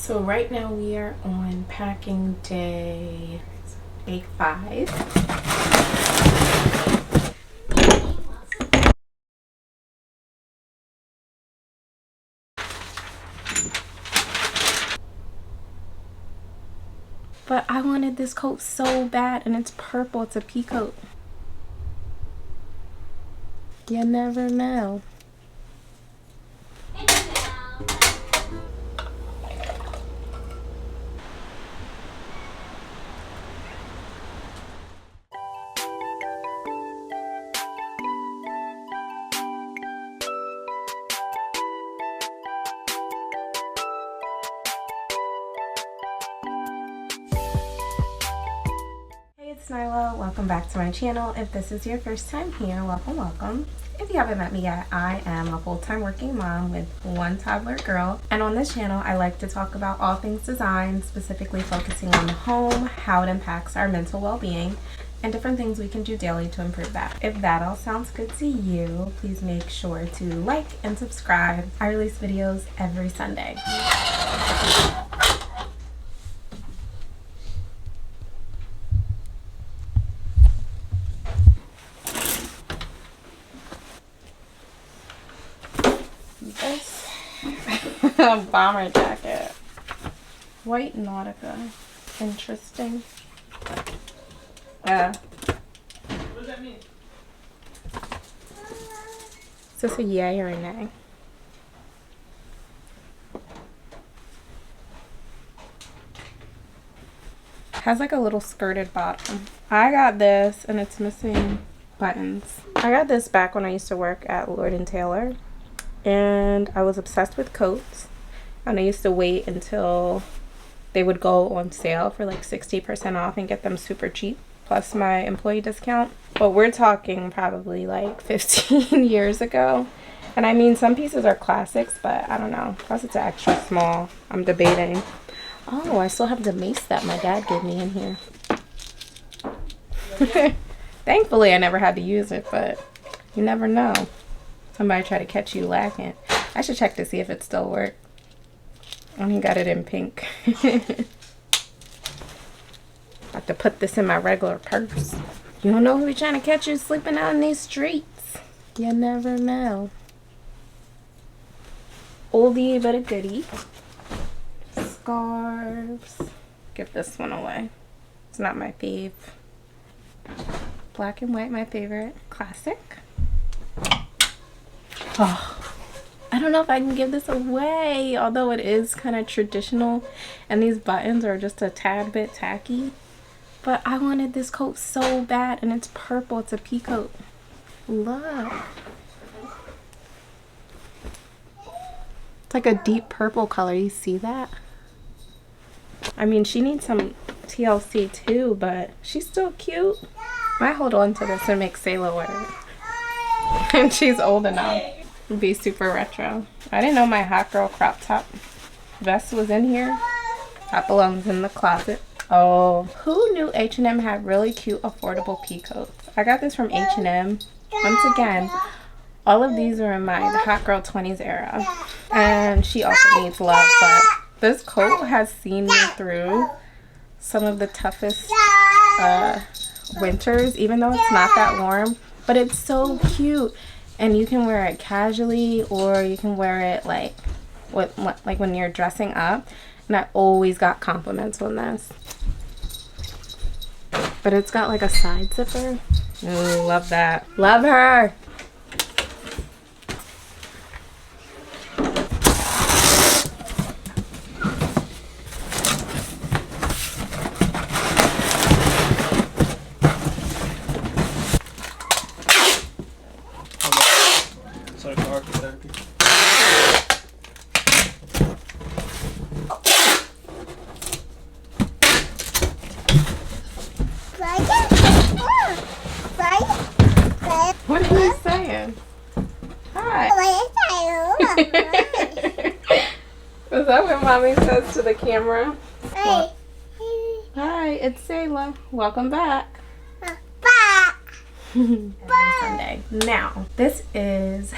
So right now we are on packing day 5. But I wanted this coat so bad, and it's purple. It's a pea coat. You never know. It's Nyla. Welcome back to my channel. If this is your first time here, welcome. If you haven't met me yet, I am a full-time working mom with one toddler girl, and on this channel I like to talk about all things design, specifically focusing on the home, how it impacts our mental well-being, and different things we can do daily to improve that. If that all sounds good to you, please make sure to like and subscribe. I release videos every Sunday. This bomber jacket, white Nautica, interesting. Yeah. What does that mean? Is this a yay or a nay? Has like a little skirted bottom. I got this and it's missing buttons. I got this back when I used to work at Lord & Taylor. And I was obsessed with coats, and I used to wait until they would go on sale for like 60% off and get them super cheap, plus my employee discount. But we're talking probably like 15 years ago. And I mean, some pieces are classics, but I don't know. Plus it's extra small. I'm debating. Oh, I still have the mace that my dad gave me in here. Thankfully, I never had to use it, but you never know. Somebody try to catch you lacking. I should check to see if it still works. I only got it in pink. Have to put this in my regular purse. You don't know who be trying to catch you sleeping out in these streets. You never know. Oldie but a goodie. Scarves. Give this one away. It's not my fave. Black and white, my favorite. Classic. Oh, I don't know if I can give this away, although it is kind of traditional and these buttons are just a tad bit tacky. But I wanted this coat so bad, and it's purple. It's a pea coat. Look. It's like a deep purple color. You see that? I mean, she needs some TLC too, but she's still cute. I might hold on to this and make Sayla wear it. And she's old enough. Be super retro. I didn't know my hot girl crop top vest was in here. That belongs in the closet. Oh, who knew H&M had really cute affordable pea coats? I got this from H&M. Once again, all of these are in my hot girl 20s era, and she also needs love, but this coat has seen me through some of the toughest winters, even though it's not that warm. But it's so cute. And you can wear it casually, or you can wear it like when you're dressing up. And I always got compliments on this. But it's got like a side zipper. Ooh, love that. Love her. What are you saying? Hi. Is that what Mommy says to the camera? Hi, it's Sayla. Welcome back. every Sunday. Now, this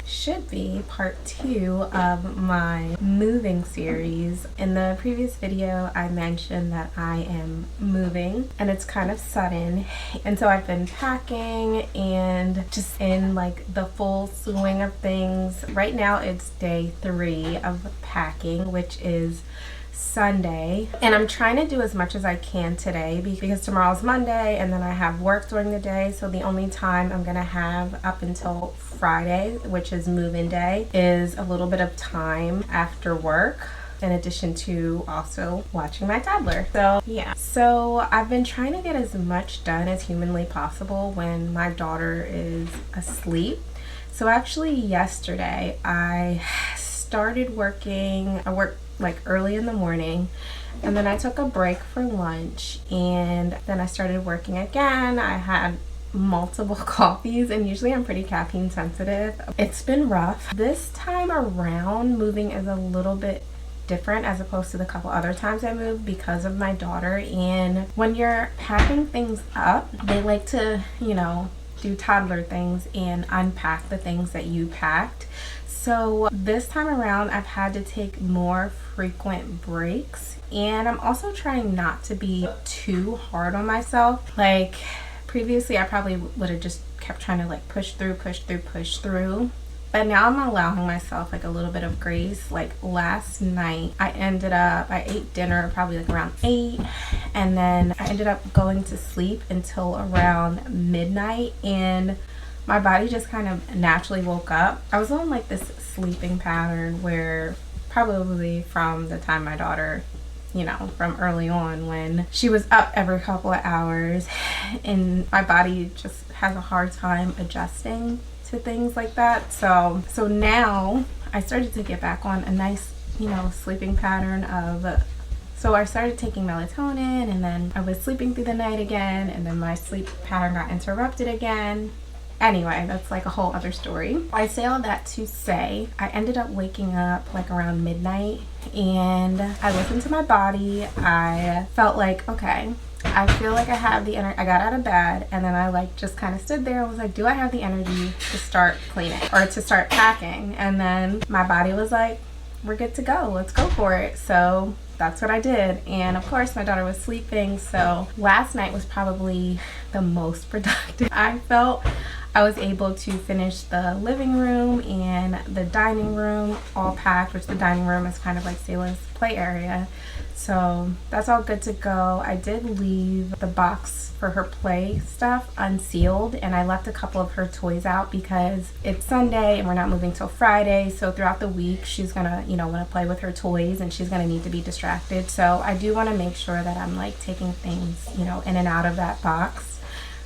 should be part 2 of my moving series. In the previous video, I mentioned that I am moving and it's kind of sudden. And so I've been packing and just in like the full swing of things. Right now it's day 3 of packing, which is Sunday, and I'm trying to do as much as I can today because tomorrow's Monday and then I have work during the day, so the only time I'm gonna have up until Friday, which is move-in day, is a little bit of time after work, in addition to also watching my toddler. So yeah, so I've been trying to get as much done as humanly possible when my daughter is asleep. So actually yesterday I started working. I worked like early in the morning, and then I took a break for lunch, and then I started working again. I had multiple coffees, and usually I'm pretty caffeine sensitive. It's been rough. This time around, moving is a little bit different as opposed to the couple other times I moved because of my daughter. And when you're packing things up, they like to, you know, do toddler things and unpack the things that you packed. So this time around, I've had to take more frequent breaks, and I'm also trying not to be too hard on myself. Like previously, I probably would have just kept trying to like push through, but now I'm allowing myself like a little bit of grace. Like last night, I ate dinner probably like around 8, and then I ended up going to sleep until around midnight, and my body just kind of naturally woke up. I was on like this sleeping pattern where probably from the time my daughter, you know, from early on when she was up every couple of hours, and my body just has a hard time adjusting to things like that. So now I started to get back on a nice, you know, sleeping pattern of, so I started taking melatonin, and then I was sleeping through the night again, and then my sleep pattern got interrupted again. Anyway, that's like a whole other story. I say all that to say I ended up waking up like around midnight, and I listened to my body. I felt like, okay, I feel like I have the energy. I got out of bed, and then I like just kind of stood there and was like, do I have the energy to start cleaning or to start packing? And then my body was like, we're good to go. Let's go for it. So that's what I did. And of course my daughter was sleeping, so last night was probably the most productive. I felt I was able to finish the living room and the dining room all packed, which the dining room is kind of like Selah's play area. So that's all good to go. I did leave the box for her play stuff unsealed, and I left a couple of her toys out because it's Sunday and we're not moving till Friday. So throughout the week, she's gonna, you know, want to play with her toys and she's gonna need to be distracted. So I do want to make sure that I'm like taking things, you know, in and out of that box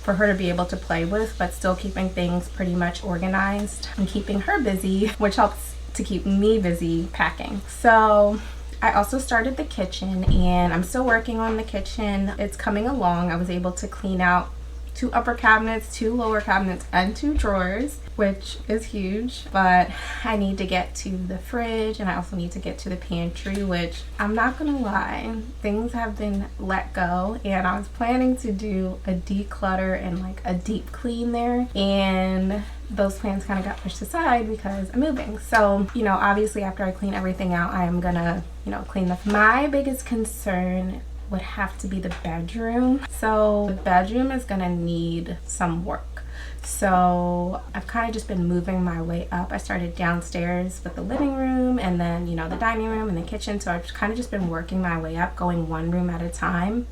for her to be able to play with, but still keeping things pretty much organized and keeping her busy, which helps to keep me busy packing. So I also started the kitchen, and I'm still working on the kitchen. It's coming along. I was able to clean out 2 upper cabinets, 2 lower cabinets, and 2 drawers, which is huge. But I need to get to the fridge, and I also need to get to the pantry, which I'm not gonna lie, things have been let go, and I was planning to do a declutter and like a deep clean there, and those plans kind of got pushed aside because I'm moving. So, you know, obviously after I clean everything out, I am gonna, you know, clean my biggest concern would have to be the bedroom. So the bedroom is gonna need some work. So I've kind of just been moving my way up. I started downstairs with the living room, and then, you know, the dining room and the kitchen. So I've kind of just been working my way up, going one room at a time,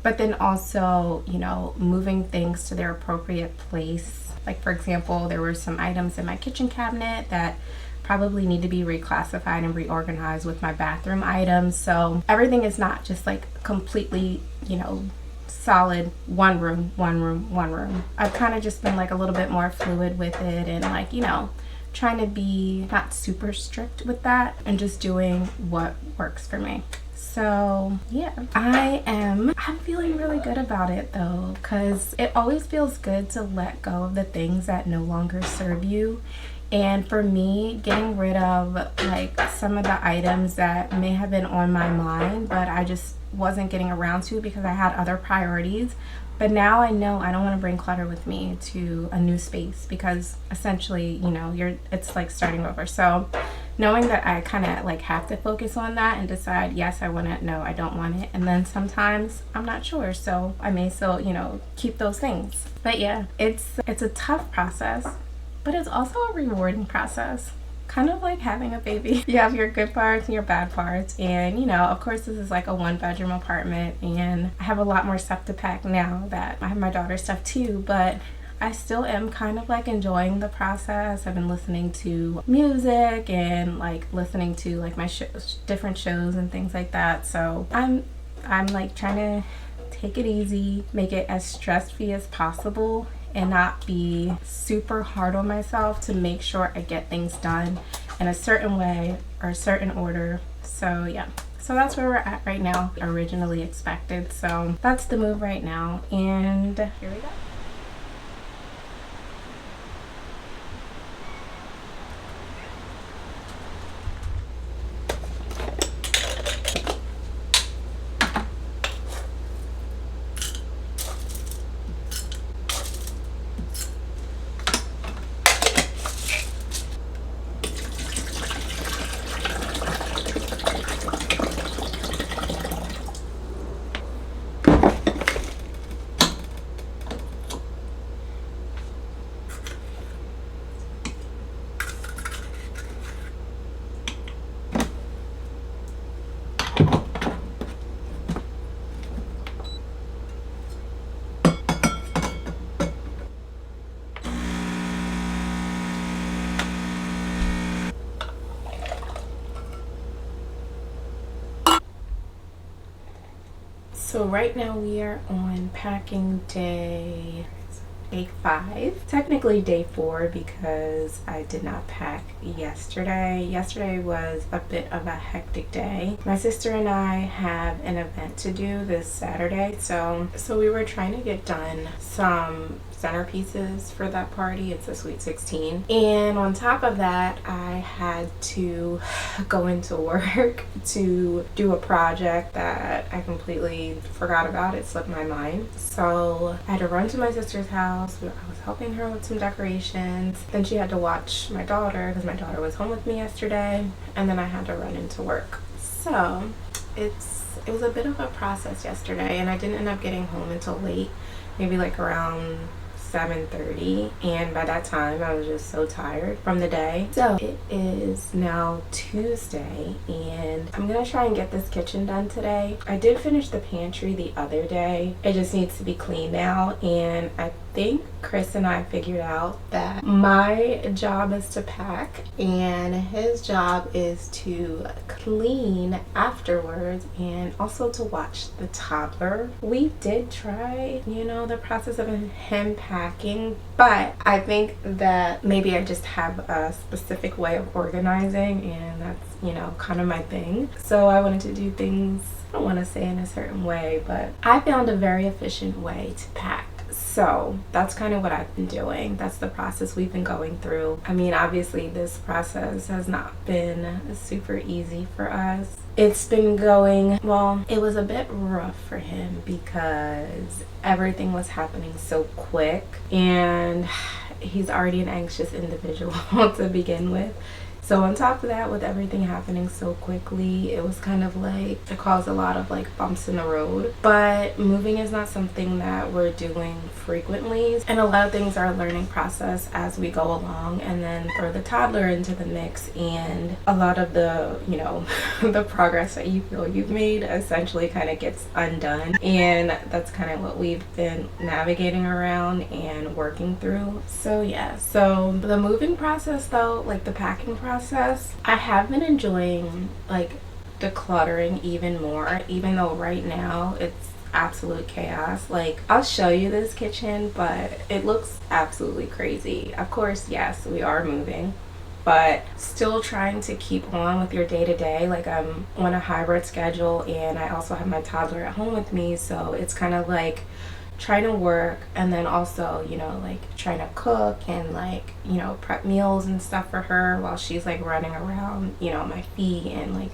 but then also, you know, moving things to their appropriate place. Like for example, there were some items in my kitchen cabinet that probably need to be reclassified and reorganized with my bathroom items. So everything is not just like completely, you know, solid one room. I've kind of just been like a little bit more fluid with it, and like, you know, trying to be not super strict with that and just doing what works for me. So yeah, I'm feeling really good about it though, because it always feels good to let go of the things that no longer serve you. And for me, getting rid of like some of the items that may have been on my mind, but I just wasn't getting around to because I had other priorities, But now I know I don't want to bring clutter with me to a new space, because essentially, you know, it's like starting over. So knowing that I kind of like have to focus on that and decide, yes, I want it, no, I don't want it. And then sometimes I'm not sure, so I may still, you know, keep those things. But yeah, it's a tough process, but it's also a rewarding process. Kind of like having a baby. You have your good parts and your bad parts. And, you know, of course, this is like a 1-bedroom apartment, and I have a lot more stuff to pack now that I have my daughter's stuff too, but I still am kind of like enjoying the process. I've been listening to music and like listening to like my different shows and things like that. So I'm like trying to take it easy, make it as stress-free as possible, and not be super hard on myself to make sure I get things done in a certain way or a certain order. So yeah, so that's where we're at right now, originally expected. So that's the move right now, and here we go. So right now we are on packing day 5, technically day 4, because I did not pack yesterday. Yesterday was a bit of a hectic day. My sister and I have an event to do this Saturday, so we were trying to get done some centerpieces for that party. It's a Sweet 16, and on top of that I had to go into work to do a project that I completely forgot about. It slipped my mind, so I had to run to my sister's house. I was helping her with some decorations, then she had to watch my daughter because my daughter was home with me yesterday, and then I had to run into work. So it was a bit of a process yesterday, and I didn't end up getting home until late, maybe like around 7:30, and by that time I was just so tired from the day. So it is now Tuesday, and I'm gonna try and get this kitchen done today. I did finish the pantry the other day. It just needs to be cleaned now, and I think Chris and I figured out that my job is to pack and his job is to clean afterwards, and also to watch the toddler. We did try, you know, the process of him packing, but I think that maybe I just have a specific way of organizing, and that's, you know, kind of my thing. So I wanted to do things, I don't want to say in a certain way, but I found a very efficient way to pack. So that's kind of what I've been doing. That's the process we've been going through. I mean, obviously this process has not been super easy for us. It's been going, well, it was a bit rough for him because everything was happening so quick, and he's already an anxious individual to begin with. So on top of that, with everything happening so quickly, it was kind of like, it caused a lot of like bumps in the road. But moving is not something that we're doing frequently, and a lot of things are a learning process as we go along. And then throw the toddler into the mix, and a lot of the, you know, the progress that you feel you've made essentially kind of gets undone. And that's kind of what we've been navigating around and working through. So yeah, so the moving process though, like the packing process, I have been enjoying like decluttering even more, even though right now it's absolute chaos. Like, I'll show you this kitchen, but it looks absolutely crazy. Of course, yes, we are moving, but still trying to keep on with your day-to-day. Like, I'm on a hybrid schedule, and I also have my toddler at home with me, so it's kind of like trying to work and then also, you know, like trying to cook and like, you know, prep meals and stuff for her while she's like running around, you know, my feet, and like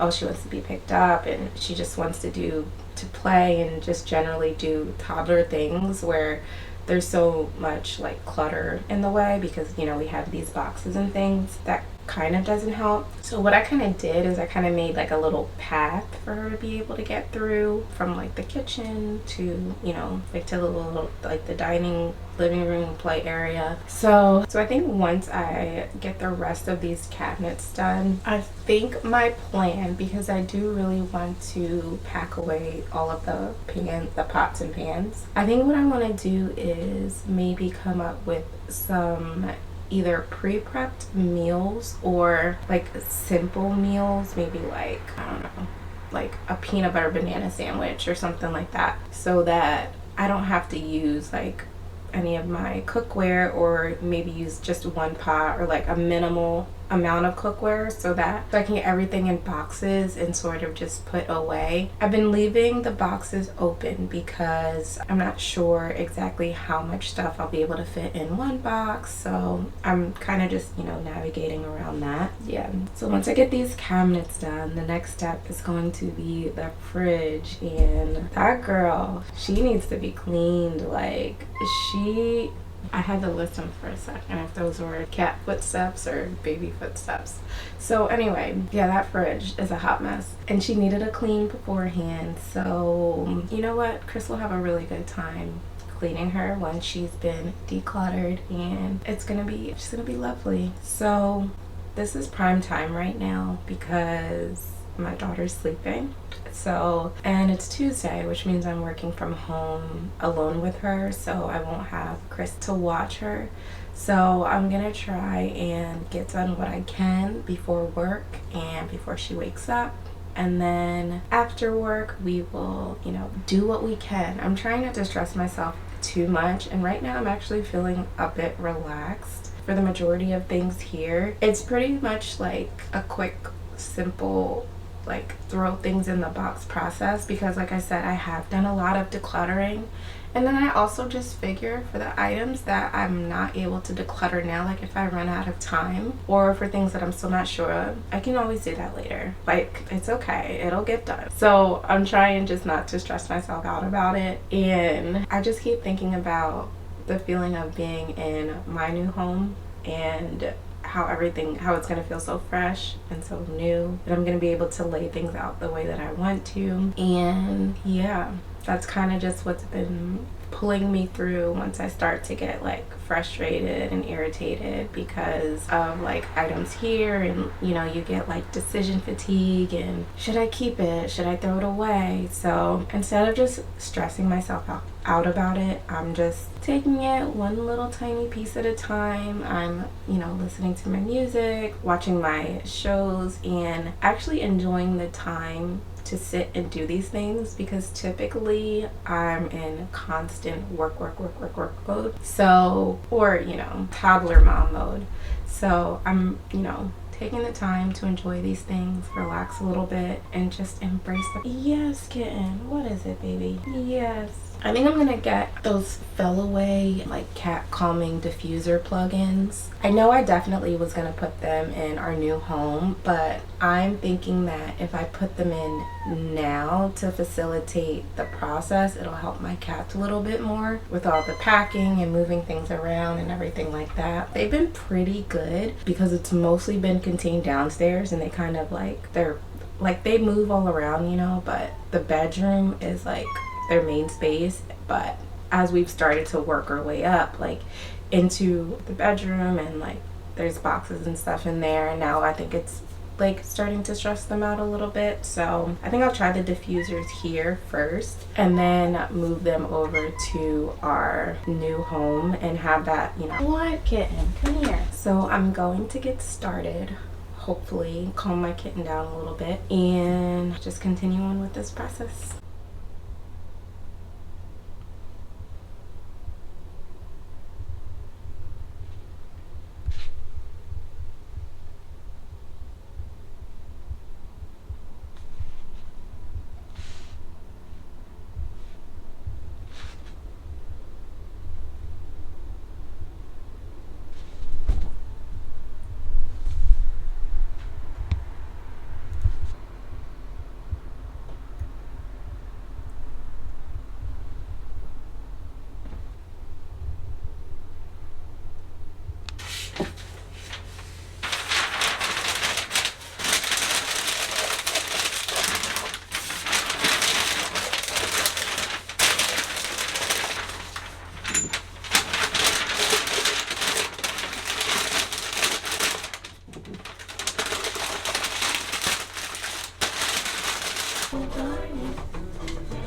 oh, she wants to be picked up and she just wants to play and just generally do toddler things where there's so much like clutter in the way because, you know, we have these boxes and things that kind of doesn't help. So what I kind of did is I kind of made like a little path for her to be able to get through from like the kitchen to, you know, like to the little like the dining living room play area. So I think once I get the rest of these cabinets done, I think my plan, because I do really want to pack away all of the pots and pans, I think what I want to do is maybe come up with some either pre-prepped meals or like simple meals, maybe like, I don't know, like a peanut butter banana sandwich or something like that, so that I don't have to use like any of my cookware, or maybe use just one pot or like a minimal amount of cookware, so I can get everything in boxes and sort of just put away. I've been leaving the boxes open because I'm not sure exactly how much stuff I'll be able to fit in one box, so I'm kind of just, you know, navigating around that. Yeah, so once I get these cabinets done, the next step is going to be the fridge, and that girl, she needs to be cleaned. Like, I had to listen for a second if those were cat footsteps or baby footsteps. So anyway, yeah, that fridge is a hot mess and she needed a clean beforehand. So you know what? Chris will have a really good time cleaning her once she's been decluttered, and it's gonna be lovely. So this is prime time right now because my daughter's sleeping. So, and it's Tuesday, which means I'm working from home alone with her, so I won't have Chris to watch her. So I'm gonna try and get done what I can before work and before she wakes up. And then after work, we will, you know, do what we can. I'm trying not to stress myself too much, and right now I'm actually feeling a bit relaxed for the majority of things here. It's pretty much like a quick, simple, like throw things in the box process, because like I said, I have done a lot of decluttering, and then I also just figure for the items that I'm not able to declutter now, like if I run out of time or for things that I'm still not sure of, I can always do that later. Like, it's okay, it'll get done. So I'm trying just not to stress myself out about it, and I just keep thinking about the feeling of being in my new home and how it's going to feel so fresh and so new, that I'm going to be able to lay things out the way that I want to. And yeah, that's kind of just what's been pulling me through once I start to get like frustrated and irritated because of like items here, and you know, you get like decision fatigue and should I keep it, should I throw it away? So instead of just stressing myself out about it, I'm just taking it one little tiny piece at a time. I'm, you know, listening to my music, watching my shows, and actually enjoying the time to sit and do these things, because typically I'm in constant work mode. So, or, you know, toddler mom mode. So I'm, you know, taking the time to enjoy these things, relax a little bit, and just embrace them. Yes, kitten. What is it, baby? Yes. I think I'm gonna get those fell away like cat calming diffuser plugins. I know I definitely was gonna put them in our new home, but I'm thinking that if I put them in now to facilitate the process, it'll help my cats a little bit more with all the packing and moving things around and everything like that. They've been pretty good because it's mostly been contained downstairs, and they kind of like, they move all around, you know, but the bedroom is like their main space. But as we've started to work our way up like into the bedroom, and like there's boxes and stuff in there, and now I think it's like starting to stress them out a little bit. So I think I'll try the diffusers here first and then move them over to our new home and have that, you know. What, kitten? Come here. So I'm going to get started, hopefully calm my kitten down a little bit, and just continue on with this process. Good morning.